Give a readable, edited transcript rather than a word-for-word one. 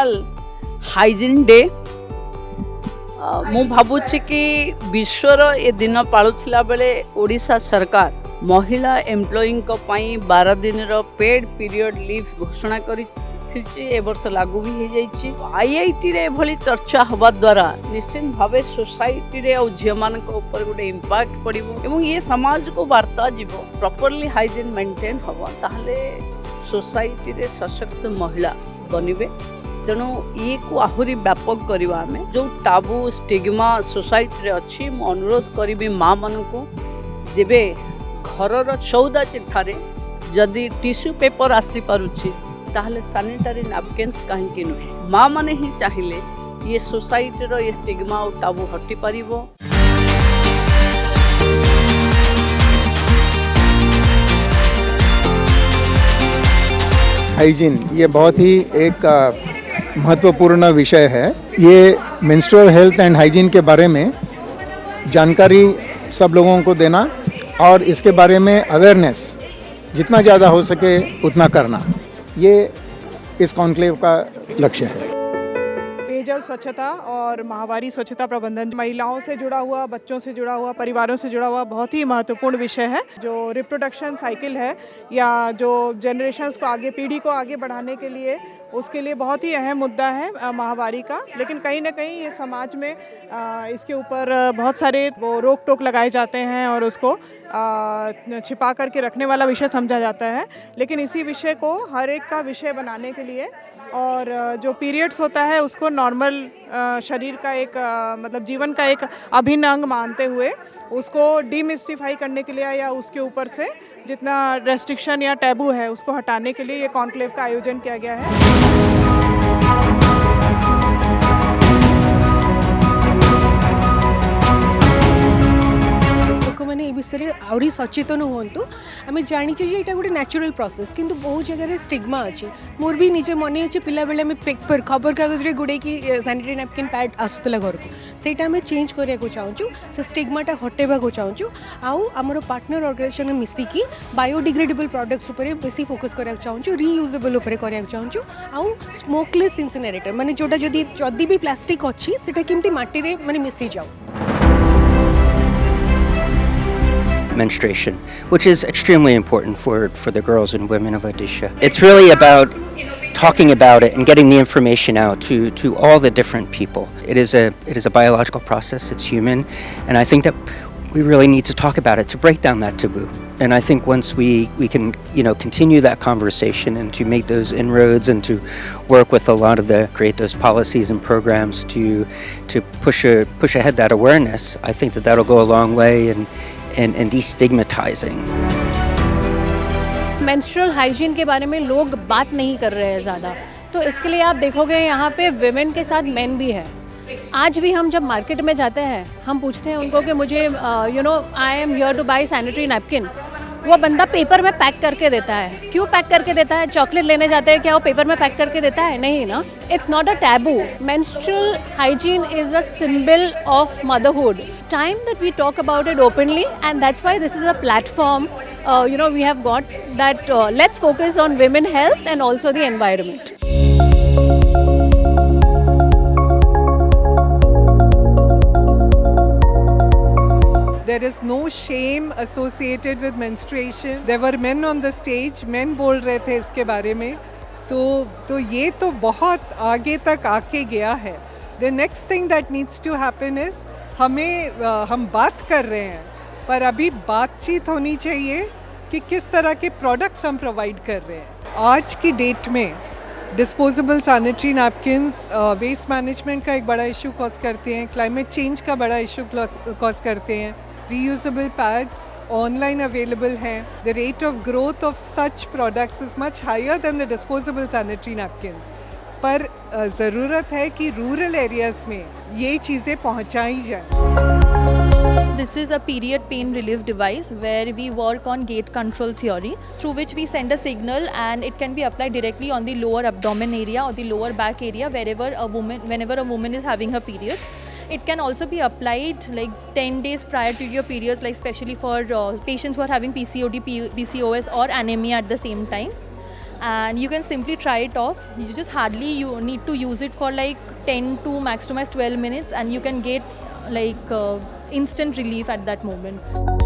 National hygiene day मु भावुछि कि विश्वर ए दिन पालुथिला बेले ओडिशा सरकार महिला एम्प्लॉइंग को पई 12 दिन रो पेड पीरियड लीव घोषणा करी ए वर्ष लागू भी हो जाइए। आईआईटी रे भली चर्चा हवा द्वारा निश्चित भावे सोसाइटी रे और झील मान ऊपर गोटे इम्पैक्ट पड़ो एवं ये समाज को वार्ता जीव प्रॉपर्ली हाइजीन मेंटेन हम ताहले सोसाइटी रे सशक्त महिला बनबे। तेणु ये को आहुरी व्यापक करवा आम जो टाबू स्टिग्मा सोसाइटी रे अच्छी मु अनुरोध करी माँ मान को जेबे घर सौदा चिठारे जदि टिश्यू पेपर आसी पारुछि ताहले सैनिटरी नैपकिन्स कहीं नुहे माँ मैंने ही चाहिए ये सोसाइटी रो ये स्टिग्मा और टाबू हटि पारिबो। हाइजीन ये बहुत ही एक महत्वपूर्ण विषय है। ये मेंस्ट्रुअल हेल्थ एंड हाइजीन के बारे में जानकारी सब लोगों को देना और इसके बारे में अवेयरनेस जितना ज़्यादा हो सके उतना करना, ये इस कॉन्क्लेव का लक्ष्य है। पेयजल स्वच्छता और माहवारी स्वच्छता प्रबंधन महिलाओं से जुड़ा हुआ, बच्चों से जुड़ा हुआ, परिवारों से जुड़ा हुआ बहुत ही महत्वपूर्ण विषय है। जो रिप्रोडक्शन साइकिल है या जो जनरेशन्स को आगे, पीढ़ी को आगे बढ़ाने के लिए, उसके लिए बहुत ही अहम मुद्दा है माहवारी का। लेकिन कहीं ना कहीं ये समाज में इसके ऊपर बहुत सारे वो रोक टोक लगाए जाते हैं और उसको छिपा करके रखने वाला विषय समझा जाता है। लेकिन इसी विषय को हर एक का विषय बनाने के लिए और जो पीरियड्स होता है उसको नॉर्मल शरीर का एक मतलब जीवन का एक अभिन्न अंग मानते हुए उसको डीमिस्टिफाई करने के लिए या उसके ऊपर से जितना रेस्ट्रिक्शन या टैबू है उसको हटाने के लिए ये कॉन्क्लेव का आयोजन किया गया है। मैंने ये विषय में आहरी सचेतन हूँ। आम जाचे ये गोटे नेचुरल प्रोसेस किंतु बहुत जगह स्टिग्मा अच्छे। मोर भी निजे मन अच्छे पिला बेले आम पेपर खबर कागज रे गुड़े कि सैनिटरी नैपकिन पैड आसूला घर को सहीटा आम चेंज करने को चाहूँ से स्टिग्माटा हटेबा को चाहूँ। आमर पार्टनर ऑर्गेनाइजेशन मिसिकी बायोडिग्रेडेबल प्रोडक्ट्स उपर बेसी फोकस करा चाहूँ, रीयूजेबल उपर करा चाहूँ। आउ स्मोकलेस इंसिनरेटर माने जोटा जदि भी प्लास्टिक अच्छी सेटा केमती माटी रे माने मिसी जाऊ। Menstruation, which is extremely important for the girls and women of Odisha. It's really about talking about it and getting the information out to all the different people. It is a biological process, it's human, and I think that we really need to talk about it to break down that taboo. And I think once we can continue that conversation and to make those inroads and to work with a lot of create those policies and programs to push ahead that awareness, I think that that'll go a long way and destigmatizing. Menstrual hygiene के बारे में लोग बात नहीं कर रहे हैं ज़्यादा, तो इसके लिए आप देखोगे यहाँ पे विमेन के साथ मेन भी है। आज भी हम जब मार्केट में जाते हैं हम पूछते हैं उनको कि मुझे I am here to buy sanitary napkin, वो बंदा पेपर में पैक करके देता है। क्यों पैक करके देता है? चॉकलेट लेने जाते हैं, क्या वो पेपर में पैक करके देता है? नहीं ना। It's not a taboo. Menstrual hygiene is a symbol of motherhood. Time that we talk about it openly and that's why this is a platform we have got that let's focus on women health and also the environment. There is no shame associated with menstruation. There were men on the stage, men बोल रहे थे इसके बारे में, तो ये तो बहुत आगे तक आके गया है। The next thing that needs to happen is हम बात कर रहे हैं पर अभी बातचीत होनी चाहिए कि किस तरह के प्रोडक्ट्स हम प्रोवाइड कर रहे हैं। आज की डेट में disposable sanitary napkins waste management का एक बड़ा इशू कॉज करते हैं, क्लाइमेट चेंज का बड़ा इशू कॉज करते हैं। रीयूजेबल पैड्स ऑनलाइन अवेलेबल हैं। The rate of growth of such products is much higher than the disposable sanitary napkins. पर ज़रूरत है कि रूरल एरियाज़ में ये चीज़ें पहुँचाई जाए। This is a period pain relief device where we work on gate control theory, through which we send a signal and it can be applied directly on the lower abdomen area or the lower back area whenever a woman is having her periods. It can also be applied like 10 days prior to your periods, like especially for patients who are having PCOD, PCOS or anemia at the same time. and you can simply try it off. You just hardly you need to use it for like 10 to max 12 minutes, and you can get like instant relief at that moment.